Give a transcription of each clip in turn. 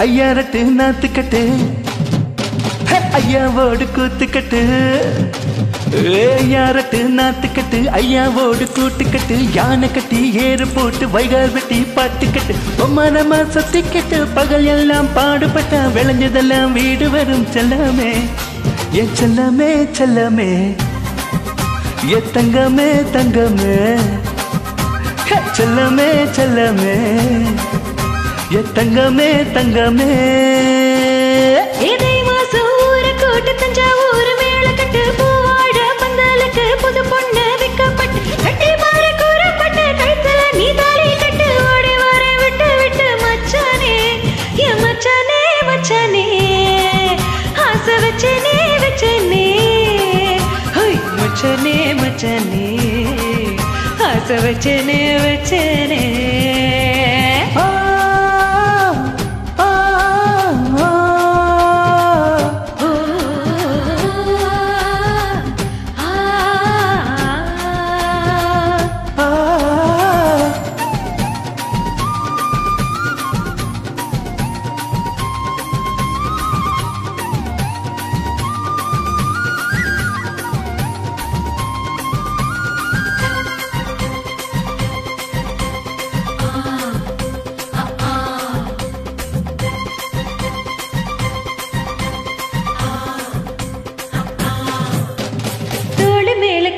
ஐயாரட்டு நாத்துக்கட்டு ஐயாவோடு கூத்துக்கட்டு ஐயாரட்டு நாத்துக்கட்டு ஐயாவோடு கூட்டுக்கட்டு யானை கட்டி ஏறு போட்டு வைகால் வெட்டி பாட்டுக்கட்டு பொம்மனமா சொத்திக்கட்டு பகல் எல்லாம் பாடுபட்டா விளைஞ்சதெல்லாம் வீடு வரும் செல்லமே என் செல்லமே செல்லமே எ தங்கமே தங்கமே செல்லமே செல்லமே எ தங்கமே தங்கமே கூட்டு தஞ்சாவூர் மேளக்கட்டு பூவாட பந்தலுக்கு புது பொண்ணு விற்கப்பட்டு கட்டி பாரு கூறப்பட்டு கழுத்துல நீ தாலி கட்டு ஓடி வர விட்டு விட்டு மச்சானே என் மச்சானே மச்சானே ஆசை வச்சனே வச்சனே ஹோய் மச்சானே மச்சானே ஆசை வச்சனே வச்சனே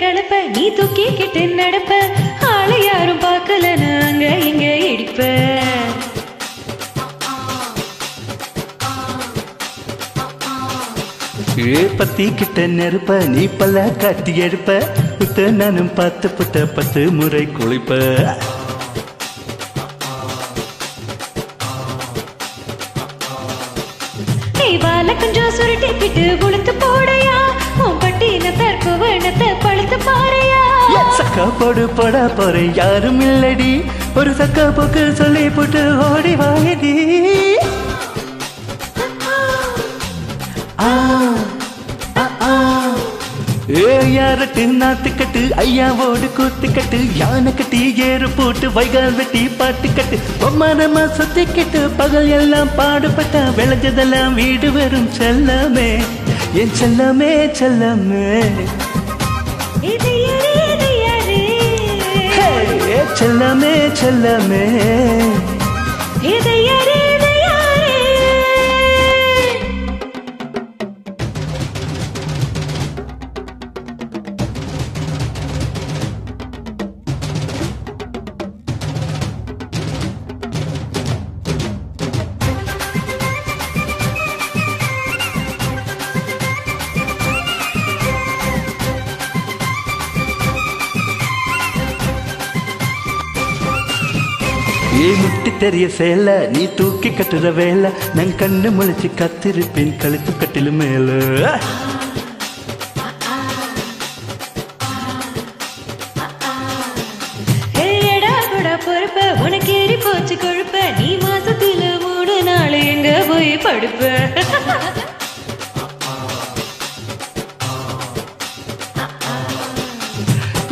கலப்ப நீ தூக்கி கிட்டு நடப்ப ஆளை யாரும் பார்க்கல நாங்க இங்க இடிப்ப பத்தி கிட்ட நெருப்ப நீ பல்ல காட்டி எடுப்ப புத்த நானும் பார்த்து புத்த 10 முறை குளிப்ப நீ வாழ கொஞ்சம் சுருட்டி கிட்டு உளுத்து போடையா தற்கு வேணத்தை பழுத்து பாறையா சக்கா போடு போடா போறேன் யாரும் இல்லடி ஒரு சக்கா போக்கு சொல்லி போட்டு ஓடி வாயடி யாரட்டு நாத்துக்கட்டு ஐயாவோடு கூத்துக்கட்டு யானை கட்டி ஏறு போட்டு வைகால் வெட்டி பாட்டுக்கட்டு பொம்மனமா சொத்திக்கட்டு பகல் எல்லாம் பாடுபட்டா விளைஞ்சதெல்லாம் வீடு வரும் செல்லமே என் செல்லமே செல்லமே செல்லமே செல்லமே முட்டி தெரிய சேல நீ தூக்கி கட்டுற வேலை நான் கண்ணு முழிச்சு கத்திருப்பேன் கழுத்து கட்டில மேல பொறுப்ப உனக்கு ஏறி போச்சு கொழுப்ப நீ மாசத்துல 3 நாள் எங்க போய் படுப்ப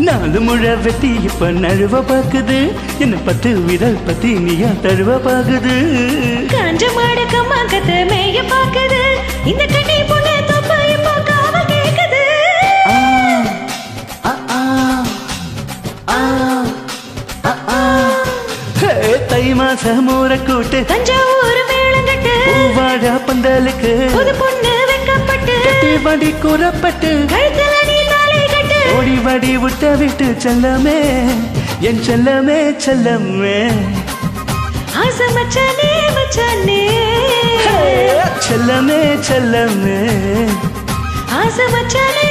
நாலு முழ வெட்டி இப்ப நழுவ பாக்குது என்ன 10 விரல் பத்தி நீயா தழுவ பாக்குது காஞ்ச மாடு கம்மாக்கத்தை மேய பாக்குது இந்த கண்ணி பொண்ணு தொப்ப இப்போ காவல் கேக்குது தை மாசம் ஊற கூட்டு தஞ்சாவூர் மேளங்கட்டு பூவாழ பந்தலுக்கு புது பொண்ணு வைக்கப்பட்டு கட்டி வடி கூறப்பட்டு கழுத்துல நீ தாலி கட்டு ஓடி வடி விட்ட விட்டு செல்லமே என் செல்லமே செல்லமே ஆசை மச்சானே மச்சானே செல்லமே செல்லமே ஆசை மச்சானே